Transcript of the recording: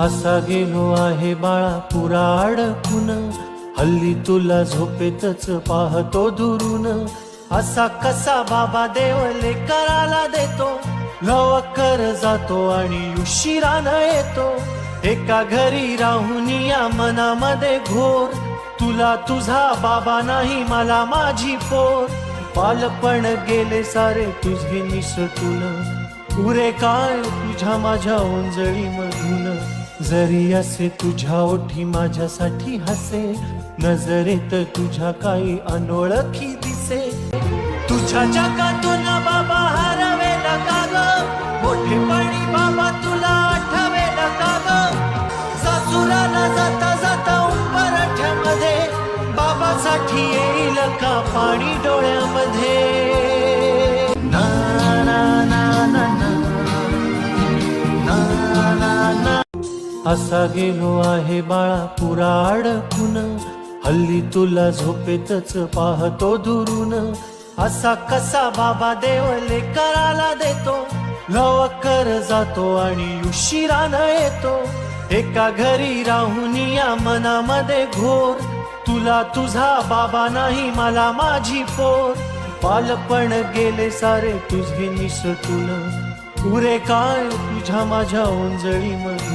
असा गेलो आहे बाळा पुरा अडकून, हल्ली तुला झोपेतच पाहतो दुरून. असा कसा बाबा देव लेकराला देतो, लवकर जातो आणि उशिरानं येतो. एका घरी राहून या मनामध्ये घोर, तुला तुझा बाबा नाही मला माझी पोर. बालपण गेले सारे तुझे निसटून, पुरे काय तुझ्या माझ्या ओंजळी मधून. जरी असे तुझ्या ओठी माझ्यासाठी हसे, नजरेत तुझ्या काही अनोळखी दिसे. तुझ्या जगातून बाबा हरवेल का ग, मोठेपणी बाबा तुला आठवेल का ग. सासुराला जाता जाता उंबरठ्यामध्ये, बाबासाठी येईल का पाणी डोळ्यामध्ये. ना ना ना ना ना ना ना ना. असा गेलो आहे बाळा पुरा अडकून, हल्ली तुला झोपेतच पाहतो दुरून. असा कसा बाबा देव लेकराला देतो, लवकर जातो आणि उशिरानं येतो. एका घरी राहून या मनामध्ये घोर, तुला तुझा बाबा नाही मला माझी पोर. बालपण गेले सारे तुझे निसटून, पुरे काय तुझ्या माझ्या ओंजळी